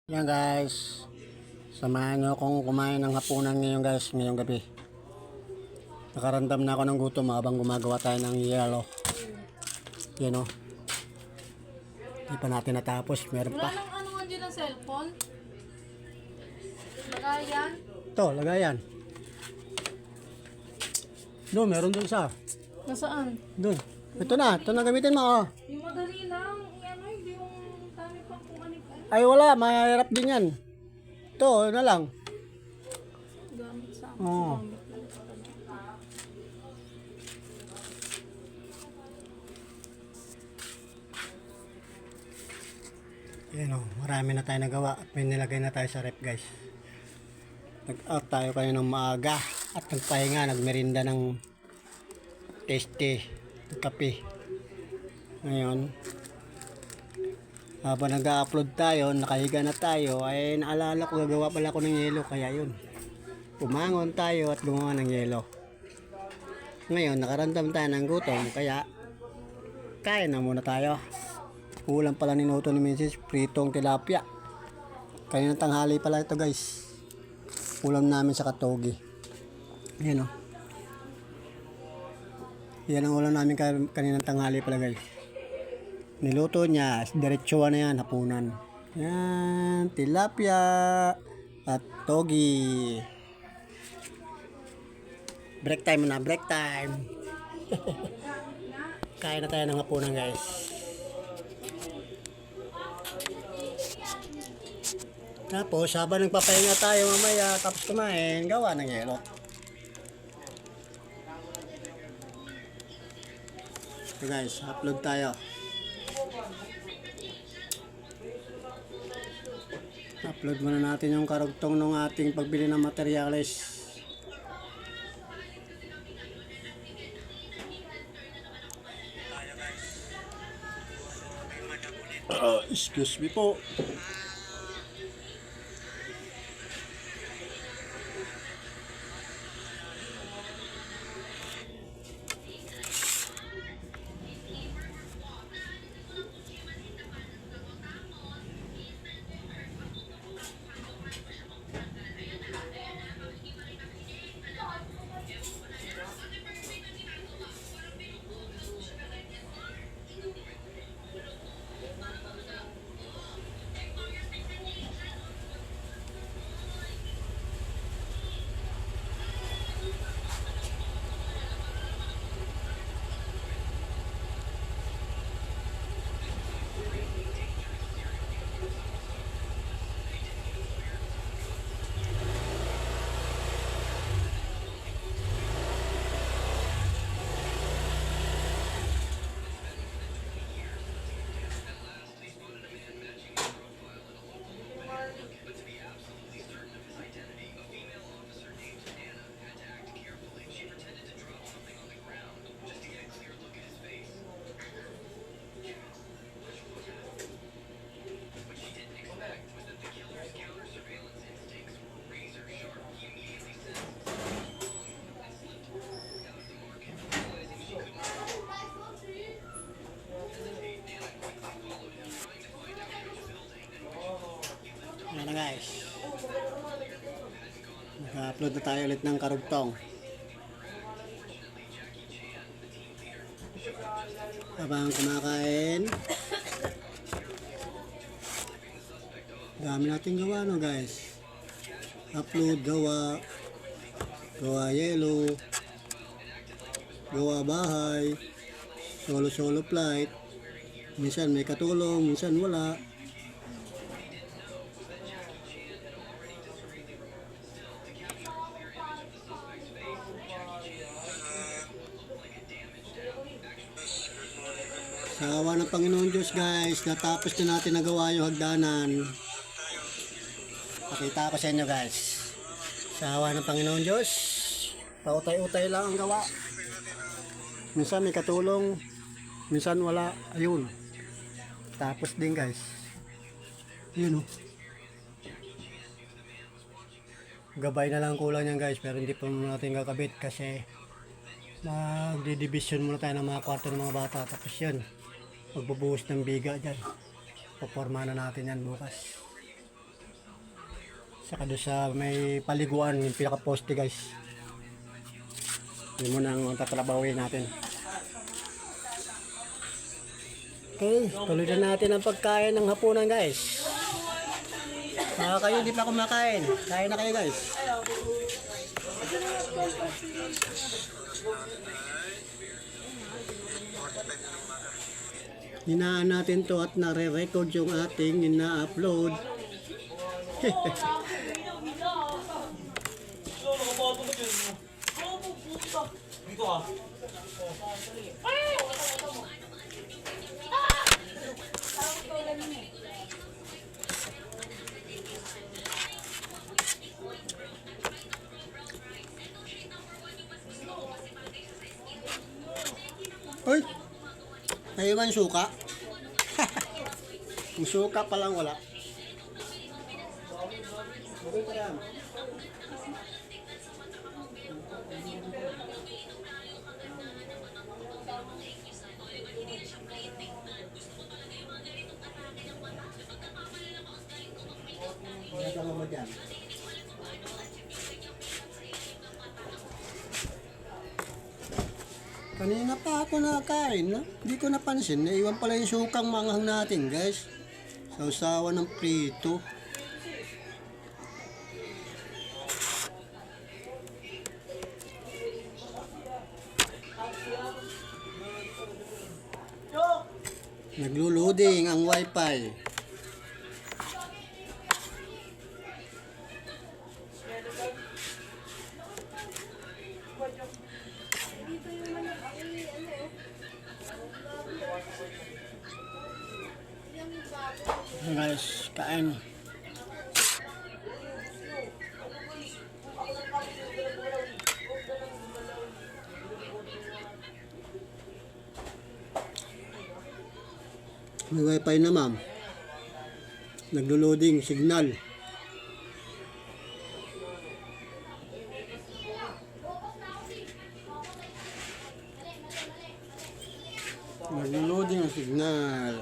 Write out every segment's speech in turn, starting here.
Yan guys, samahan nyo akong kumain ng hapunan ngayon guys, ngayong gabi. Nakaramdam na ako ng gutom habang gumagawa tayo ng yelo. Yan o. Hindi pa natin natapos, meron Wala pa. nang ano nga dyan ng cellphone. Lagayan. Ito, lagayan. Doon, meron doon isa. Nasaan? Doon. Ito na gamitin mo oh. Yung madali lang. Ano, hindi yung dami pang kung ano. Ay wala, mahirap din yan. Ito, na lang. Gamit sa amin. Oo. Yan o, marami na tayo nagawa at may nilagay na tayo sa rep guys. Nag-out tayo kayo ng maaga at nagpahinga, nagmerinda ng tasty, ng kape. Ngayon, habang nag-upload tayo, nakahiga na tayo, ay naalala ko gagawa pala ako ng yelo, kaya yun. Pumangon tayo at gumawa ng yelo. Ngayon, nakaramdam tayo ng gutom, kaya kain na muna tayo. Ulam pala niluto ni Mrs. Pritong tilapia. Kanina tanghali pala ito guys. Ulam namin sa katogi. Yan o. Yan ang ulam namin kaninang tanghali pala guys. Niluto niya. Diretsuhan na yan. Hapunan. Yan. Tilapia. At togi. Break time na. Break time. Kain na tayo ng hapunan guys. Tapos, habang nagpapahinga tayo mamaya, tapos kumain, gawa ng yelo. So guys, upload tayo. Upload muna natin yung karugtong ng ating pagbili ng materyales. Excuse me po. Yan na guys. Nag-upload na tayo ulit ng karugtong. Habang kumakain, dami natin gawa no guys. Upload, gawa yelo, gawa bahay, solo flight. Minsan may katulong, minsan wala. Sa awa ng Panginoon Diyos guys, natapos na natin nagawa yung hagdanan. Pakita ko sa inyo guys. Sa awa ng Panginoon Diyos, pautay-utay lang ang gawa. Minsan may katulong, minsan wala. Ayun. Tapos din guys. Yun oh. Gabay na lang kulang yan guys, pero hindi pa natin kakabit kasi magdidivision muna tayo ng mga kwarto ng mga bata. Tapos yun, magbubuhos ng biga dyan. Paporma na natin yan bukas. Saka doon sa may paliguan, yung pinaka-poste guys. Yun muna ang tatrabawin natin. Okay, tuloy na natin ang pagkain ng hapunan guys. Baka kayo hindi pa kumakain. Kain na kayo guys. Hinaan natin to at nare-record yung ating ina-upload. Uy! Naiwan suka. Yung suka pa lang wala. Okay pa yan. Ano mo dyan? Kanina pa ako nakain, no? Hindi ko napansin. Naiwan pala yung sukang manghang natin, guys. Sausawan ng prito. Naglo-loading ang wifi. Guys, kain. May wifi na ma'am. Naglo-loading signal. Naglo-loading ang signal.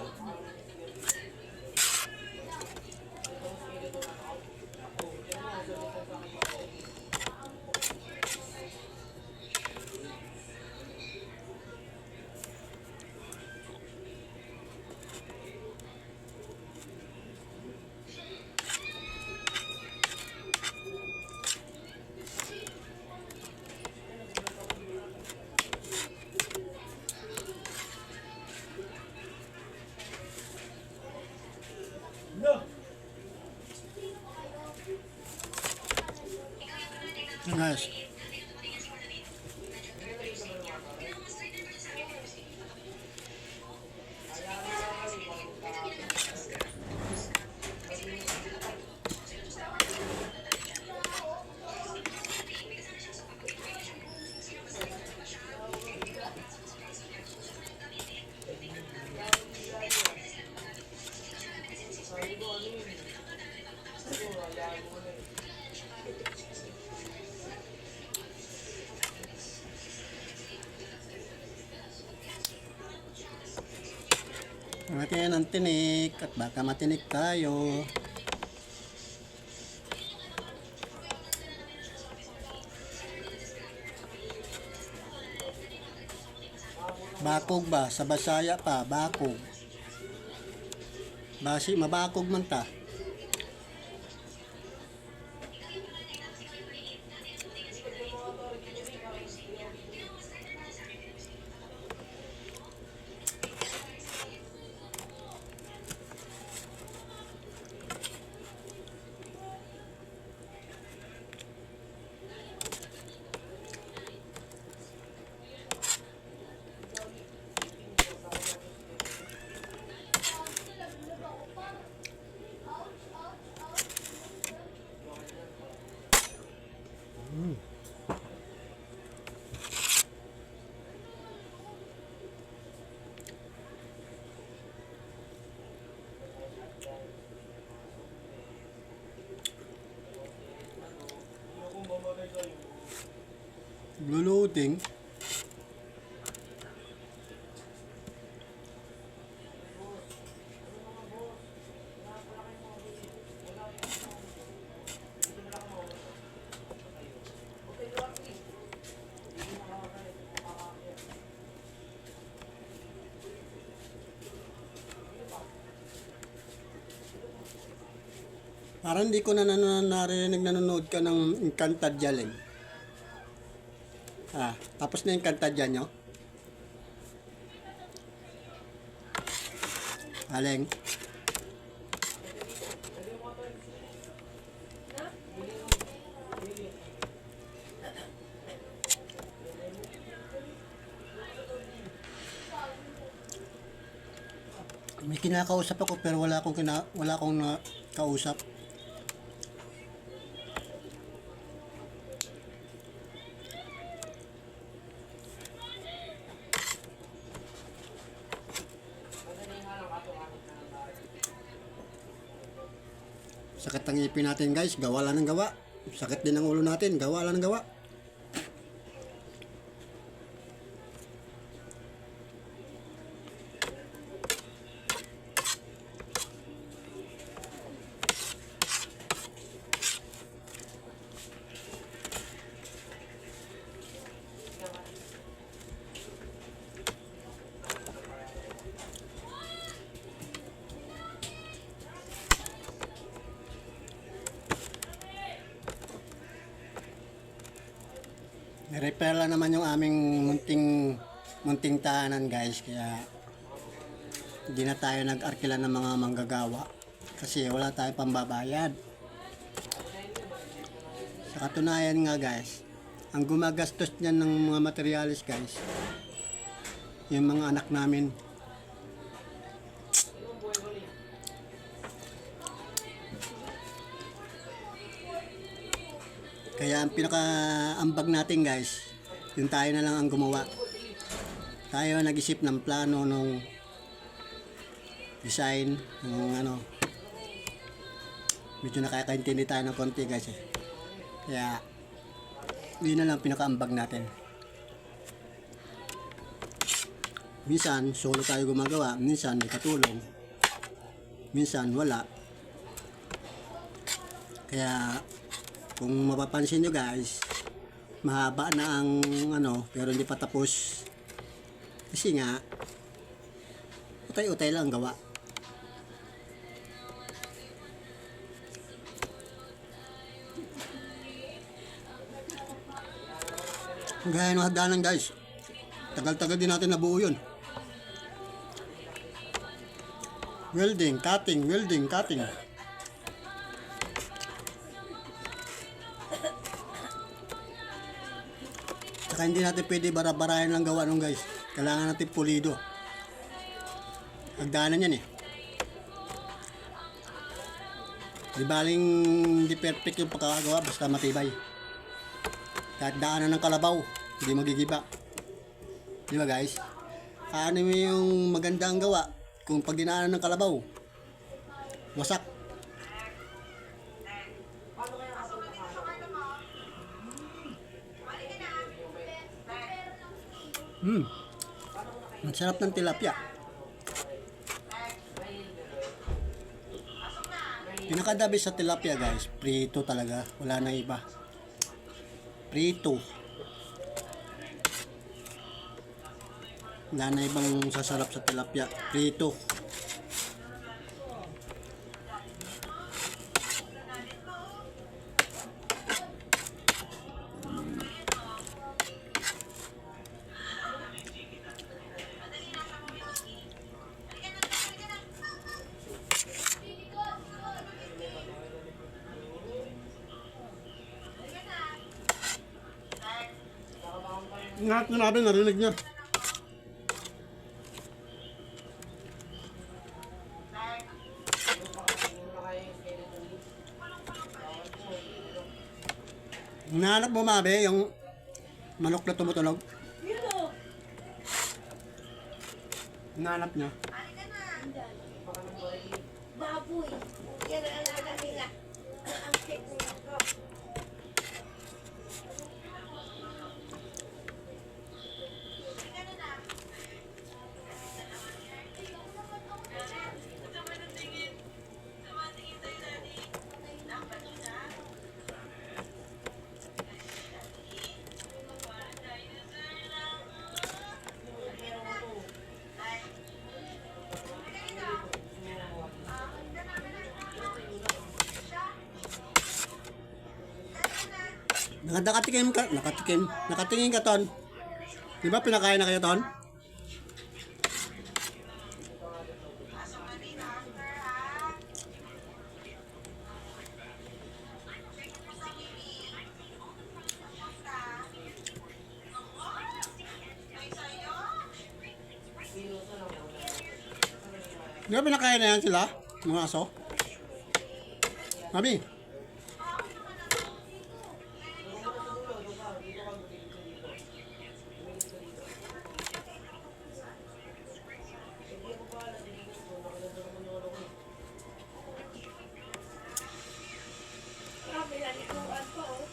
Guys, natin ang tinik at baka matinik tayo. Bakog ba? Sa Basaya pa, bakog. Basi, mabakog man ta. Luluting. Parang hindi ko na narinig nanonood ka ng Encantadia Len. Tapos na yung Encantadia nyo? Aleng. May kinakausap ako pero wala akong kausap. Sakit ang ipin natin guys, gawa lang ng gawa. Sakit din ang ulo natin, gawa lang ng gawa. Repair lang naman yung aming munting tahanan guys, kaya hindi na tayo nag-arkila ng mga manggagawa kasi wala tayo pambabayad. Sa katunayan nga guys, ang gumagastos niyan ng mga materialis guys, yung mga anak namin. Kaya ang pinaka-ambag natin guys, yung tayo na lang ang gumawa. Tayo nag-isip ng plano nung design, ng ano. Medyo nakakaintindi tayo ng konti guys eh. Kaya, yun na lang pinaka-ambag natin. Minsan, solo tayo gumagawa. Minsan, may katulong. Minsan, wala. Kaya, kung mapapansin nyo guys, mahaba na ang ano, pero hindi pa tapos. Kasi nga, utay-utay lang gawa. Gaya ng hagdanan guys, tagal-tagal din natin nabuo yun. Welding, cutting, welding, cutting. Saka hindi natin pwede bara-barayan lang gawa nung guys. Kailangan natin pulido. Hagdanan yan eh. Di baling hindi perfect yung pagkakagawa, basta matibay. Kahit daanan ng kalabaw, hindi magigiba. Di ba guys? Ano mo yung maganda ang gawa kung pag dinaanan ng kalabaw, wasak. Ang sarap ng tilapia. Pinakadabi sa tilapia guys, prito talaga, wala na iba. Prito. Wala na ibang sasarap sa tilapia, prito. Lahat na natin narinig niya. Nahanap mo mabe yung manok na tumutunog? Nahanap niya. Baboy. Yan ang alaga nila. Ang cake nila ko. Nakatingin ka, Ton. Di ba pinakain na kayo, Ton? Di ba pinakain na yan sila? Mga aso? Mami? Grabe, nalikuan pa oh.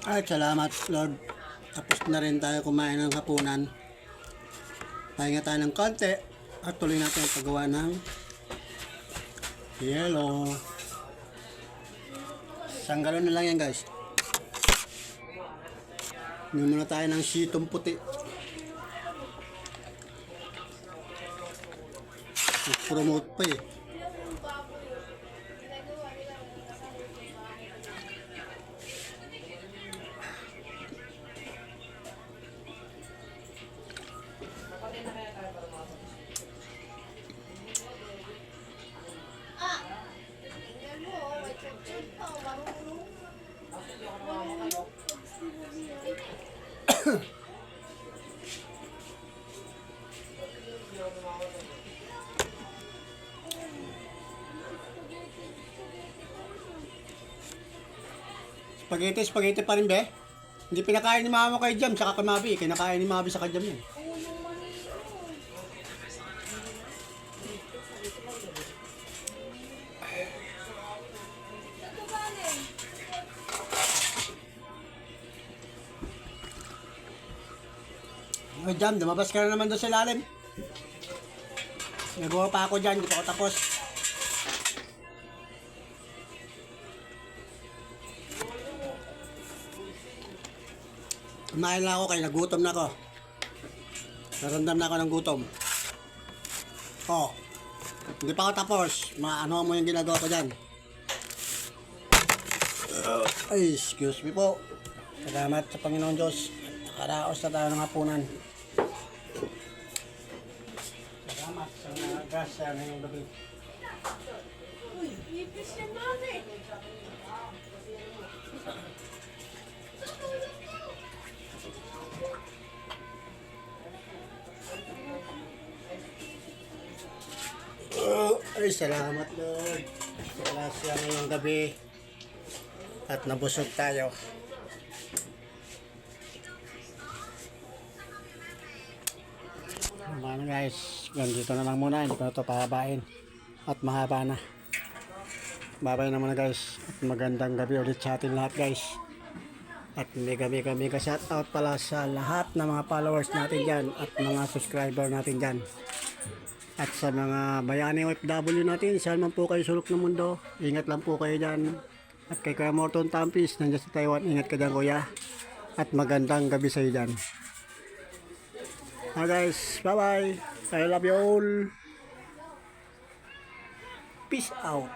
Ay, salamat, Lord. Tapos na rin tayo kumain ng hapunan. Pahinga tayo ng konti at tuloy natin ang paggawa ng yelo. Isang galon na lang yan, guys. Hindi muna tayo ng sitong puti. Nag-promote pa eh. Tingnan mo, may check pa, marunong. Spaghetti pa rin, be. Hindi pinakain ni mama kay Jam, saka kay Mabi. Kinakain ni Mabi sa kay Jam yan. Ay, Jam, lumabas ka na naman doon sa ilalim. Nagawa pa ako dyan, hindi pa ako tapos. Kumain lang ako kaya nagutom na ako. Naramdam na ako ng gutom. Oh, hindi pa ako tapos. Maano mo yung ginagawa ko dyan. Ay, excuse me po. Salamat sa Panginoon Diyos. Nakaraos na tayo ng hapunan. Salamat sa mga grasya ngayong gabi. Uy, ipis niya mami. Ay, salamat Lord. Sa grasya ngayong gabi. At nabusog tayo. Ano guys, ganito na lang muna. Hindi ko na ito pahabain. At mahaba na. Babay na muna guys. At magandang gabi ulit sa atin lahat guys. At mega shoutout pala sa lahat ng mga followers natin dyan. At mga subscriber natin dyan. At sa mga bayani OFW natin, saan man po kayo sulok ng mundo, ingat lang po kayo dyan. At kay Kuya Morton Tampis, nandiyan sa Taiwan, ingat ka dyan kuya. At magandang gabi sa iyo dyan. Hi guys, bye bye. I love you all. Peace out.